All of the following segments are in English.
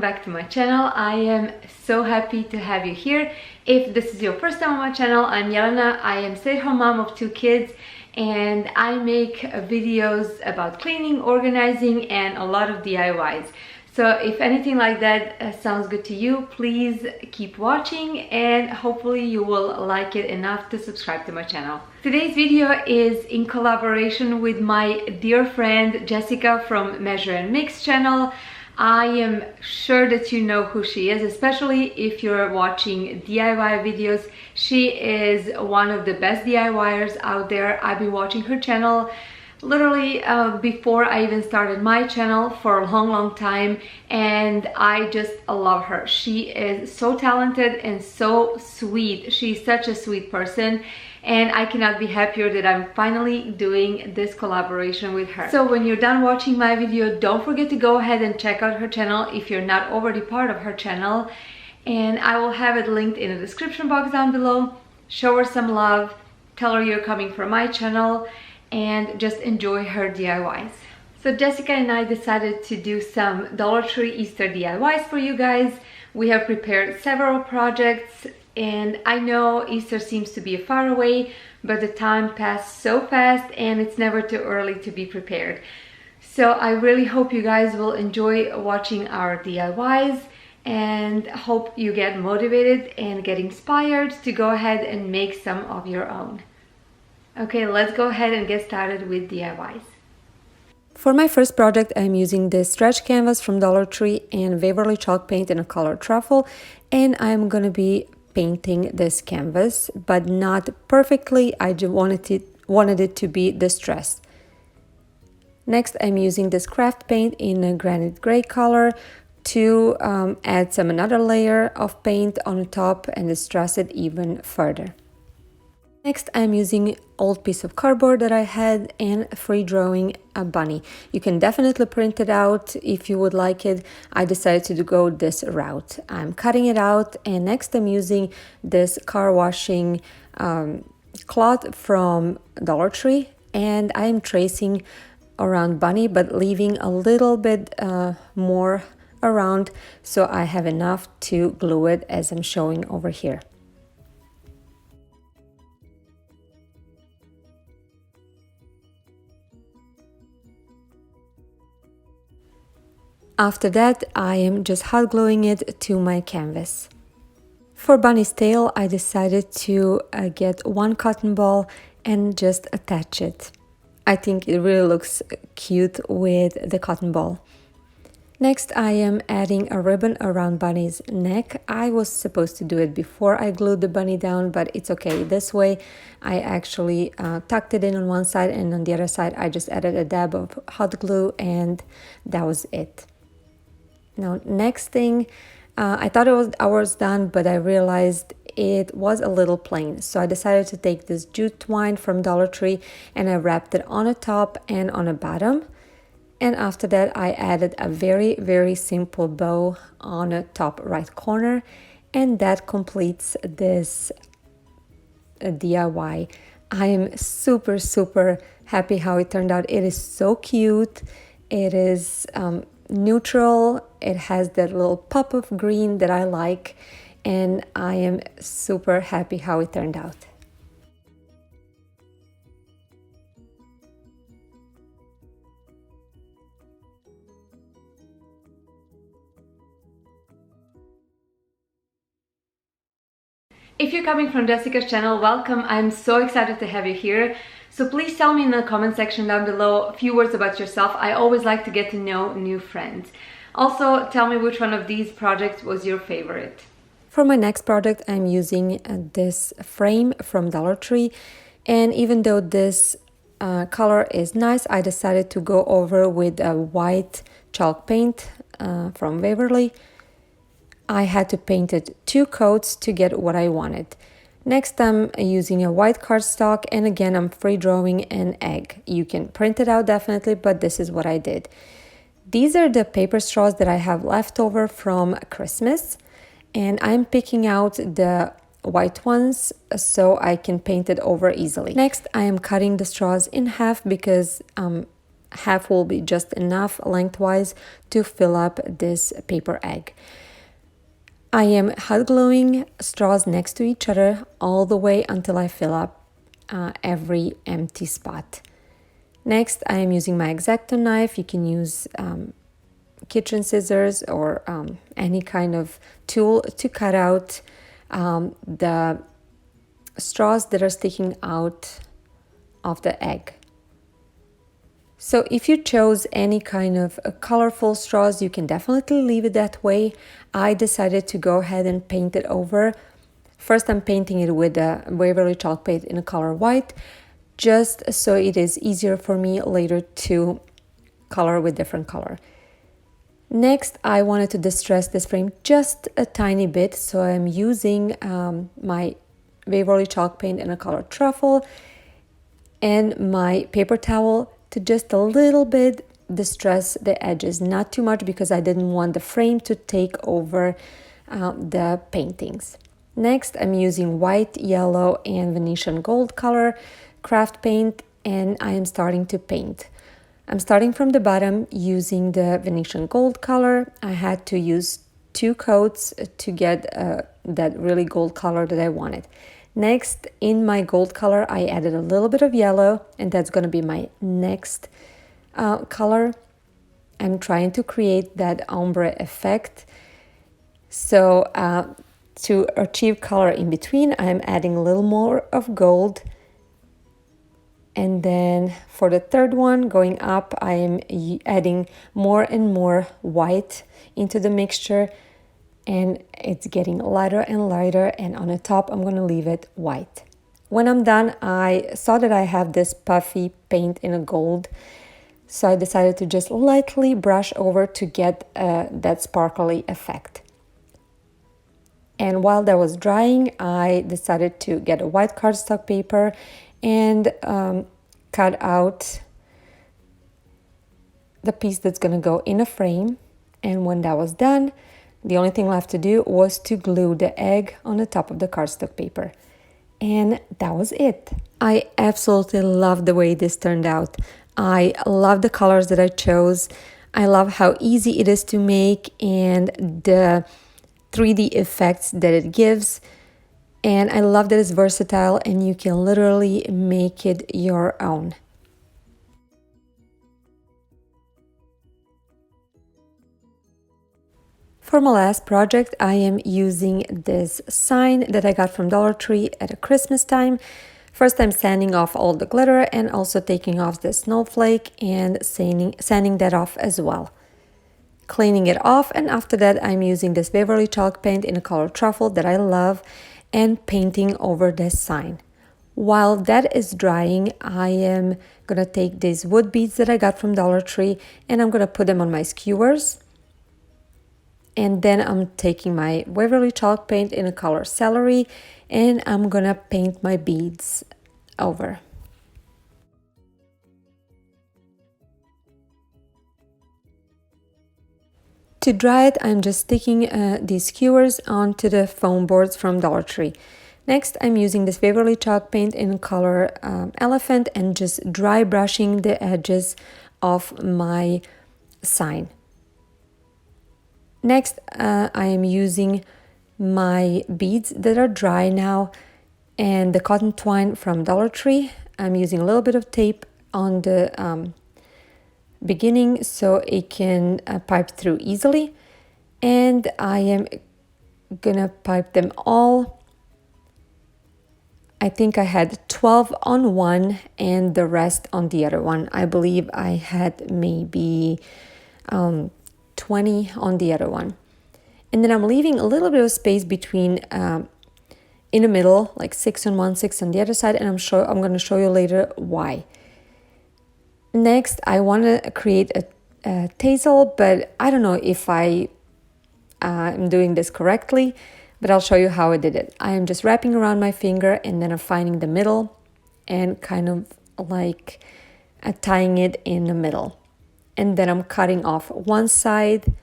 welcome back to my channel. I am so happy to have you here. If this is your first time on my channel, I'm Jelena. I am stay-at-home mom of 2 kids and I make videos about cleaning, organizing, and a lot of DIYs. So if anything like that sounds good to you, please keep watching and hopefully you will like it enough to subscribe to my channel. Today's video is in collaboration with my dear friend Jessica from Measure and Mix channel. I am sure that you know who she is, especially if you're watching DIY videos. She is one of the best DIYers out there. I've been watching her channel literally before I even started my channel for a long time, and I just love her. She is so talented and so sweet. She's such a sweet person, and I cannot be happier that I'm finally doing this collaboration with her. So when you're done watching my video, don't forget to go ahead and check out her channel if you're not already part of her channel, and I will have it linked in the description box down below. Show her some love, tell her you're coming from my channel, and just enjoy her DIYs. So Jessica and I decided to do some Dollar Tree Easter DIYs for you guys. We have prepared several projects, and I know Easter seems to be far away, but the time passed so fast and it's never too early to be prepared. So I really hope you guys will enjoy watching our DIYs and hope you get motivated and get inspired to go ahead and make some of your own. Okay, let's go ahead and get started with DIYs. For my first project, I'm using this stretch canvas from Dollar Tree and Waverly chalk paint in a color truffle, and I'm gonna be painting this canvas, but not perfectly. I just wanted it to be distressed. Next, I'm using this craft paint in a granite gray color to add another layer of paint on top and distress it even further. Next, I'm using old piece of cardboard that I had and free drawing a bunny. You can definitely print it out if you would like it. I decided to go this route. I'm cutting it out, and next I'm using this car washing cloth from Dollar Tree, and I'm tracing around bunny but leaving a little bit more around so I have enough to glue it as I'm showing over here. After that, I am just hot gluing it to my canvas. For Bunny's tail, I decided to get one cotton ball and just attach it. I think it really looks cute with the cotton ball. Next, I am adding a ribbon around Bunny's neck. I was supposed to do it before I glued the bunny down, but it's okay. This way, I actually tucked it in on one side, and on the other side, I just added a dab of hot glue, and that was it. Now, next thing, I thought I was done, but I realized it was a little plain. So I decided to take this jute twine from Dollar Tree and I wrapped it on the top and on the bottom. And after that, I added a very simple bow on the top right corner. And that completes this DIY. I am super happy how it turned out. It is so cute. It is neutral. It has that little pop of green that I like, and I am super happy how it turned out. If you're coming from Jessica's channel, welcome. I'm so excited to have you here. So please tell me in the comment section down below a few words about yourself. I always like to get to know new friends. Also, tell me which one of these projects was your favorite. For my next project, I'm using this frame from Dollar Tree. And even though this color is nice, I decided to go over with a white chalk paint from Waverly. I had to paint it 2 coats to get what I wanted. Next, I'm using a white cardstock, and again, I'm free drawing an egg. You can print it out definitely, but this is what I did. These are the paper straws that I have left over from Christmas, and I'm picking out the white ones so I can paint it over easily. Next, I am cutting the straws in half because half will be just enough lengthwise to fill up this paper egg. I am hot gluing straws next to each other all the way until I fill up every empty spot. Next, I am using my X-Acto knife. You can use kitchen scissors or any kind of tool to cut out the straws that are sticking out of the egg. So if you chose any kind of colorful straws, you can definitely leave it that way. I decided to go ahead and paint it over. First, I'm painting it with a Waverly chalk paint in a color white, just so it is easier for me later to color with different color. Next, I wanted to distress this frame just a tiny bit, so I'm using my Waverly chalk paint in a color truffle and my paper towel to just a little bit distress the edges, not too much because I didn't want the frame to take over the paintings. Next, I'm using white, yellow, and Venetian gold color craft paint, and I am starting to paint. I'm starting from the bottom using the Venetian gold color. I had to use 2 coats to get that really gold color that I wanted. Next, in my gold color, I added a little bit of yellow, and that's going to be my next color. I'm trying to create that ombre effect. So to achieve color in between, I'm adding a little more of gold. And then for the third one, going up, I am adding more and more white into the mixture. And it's getting lighter and lighter, and on the top I'm going to leave it white. When I'm done, I saw that I have this puffy paint in a gold, so I decided to just lightly brush over to get that sparkly effect. And while that was drying, I decided to get a white cardstock paper and cut out the piece that's going to go in a frame. And when that was done, the only thing left to do was to glue the egg on the top of the cardstock paper. And that was it. I absolutely love the way this turned out. I love the colors that I chose. I love how easy it is to make and the 3D effects that it gives. And I love that it's versatile and you can literally make it your own. For my last project, I am using this sign that I got from Dollar Tree at a Christmas time. First, I'm sanding off all the glitter and also taking off the snowflake and sanding that off as well. Cleaning it off, and after that, I'm using this Waverly chalk paint in a color truffle that I love and painting over this sign. While that is drying, I am gonna take these wood beads that I got from Dollar Tree and I'm gonna put them on my skewers. And then I'm taking my Waverly chalk paint in a color celery and I'm gonna paint my beads over. To dry it, I'm just sticking these skewers onto the foam boards from Dollar Tree. Next, I'm using this Waverly chalk paint in color elephant and just dry brushing the edges of my sign. Next, I am using my beads that are dry now and the cotton twine from Dollar Tree. I'm using a little bit of tape on the beginning so it can pipe through easily. And I am gonna pipe them all. I think I had 12 on one and the rest on the other one. I believe I had maybe 20 on the other one. And then I'm leaving a little bit of space between in the middle, like 6 on one, 6 on the other side, and I'm going to show you later why. Next, I want to create a tassel, but I don't know if I am doing this correctly, but I'll show you how I did it. I am just wrapping around my finger and then I'm finding the middle and kind of like tying it in the middle. And then I'm cutting off one side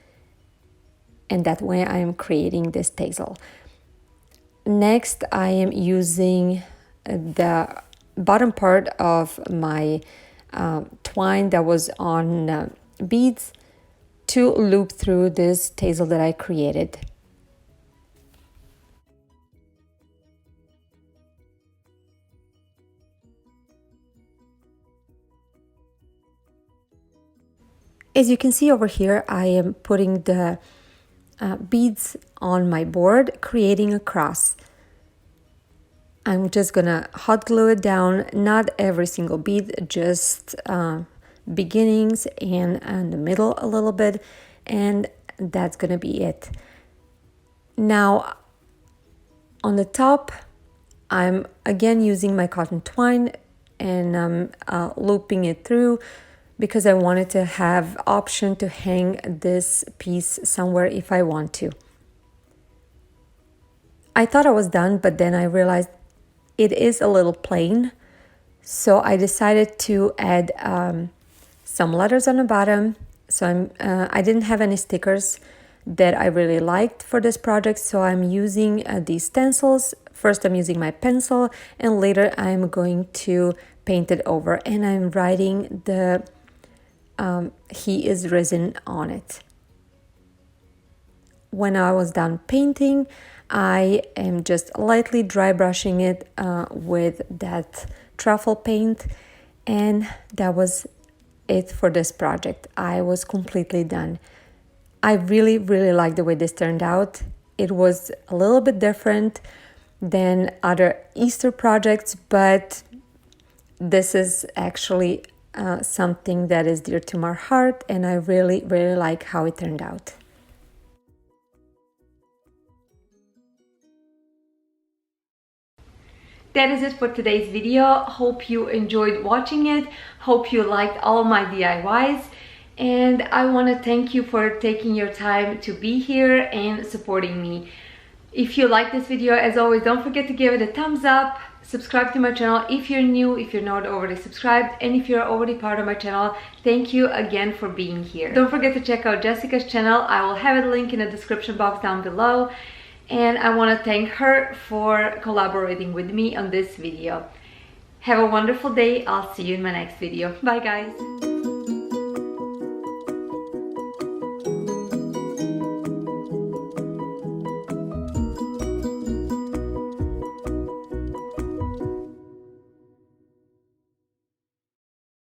and that way I am creating this tassel. Next, I am using the bottom part of my twine that was on beads to loop through this tassel that I created. As you can see over here, I am putting the beads on my board, creating a cross. I'm just gonna hot glue it down, not every single bead, just beginnings and the middle a little bit, and that's gonna be it. Now on the top, I'm again using my cotton twine and I'm looping it through because I wanted to have option to hang this piece somewhere if I want to. I thought I was done, but then I realized it is a little plain, so I decided to add some letters on the bottom. So I didn't have any stickers that I really liked for this project, so I'm using these stencils. First I'm using my pencil, and later I'm going to paint it over, and I'm writing the he is risen on it. When I was done painting, I am just lightly dry brushing it with that truffle paint, and that was it for this project. I was completely done. I really like the way this turned out. It was a little bit different than other Easter projects, but this is actually something that is dear to my heart, and I really like how it turned out. That is it for today's video. Hope you enjoyed watching it. Hope you liked all my DIYs. And I want to thank you for taking your time to be here and supporting me. If you like this video, as always, don't forget to give it a thumbs up. Subscribe to my channel if you're new, if you're not already subscribed, and if you're already part of my channel, thank you again for being here. Don't forget to check out Jessica's channel. I will have a link in the description box down below. And I want to thank her for collaborating with me on this video. Have a wonderful day. I'll see you in my next video. Bye guys.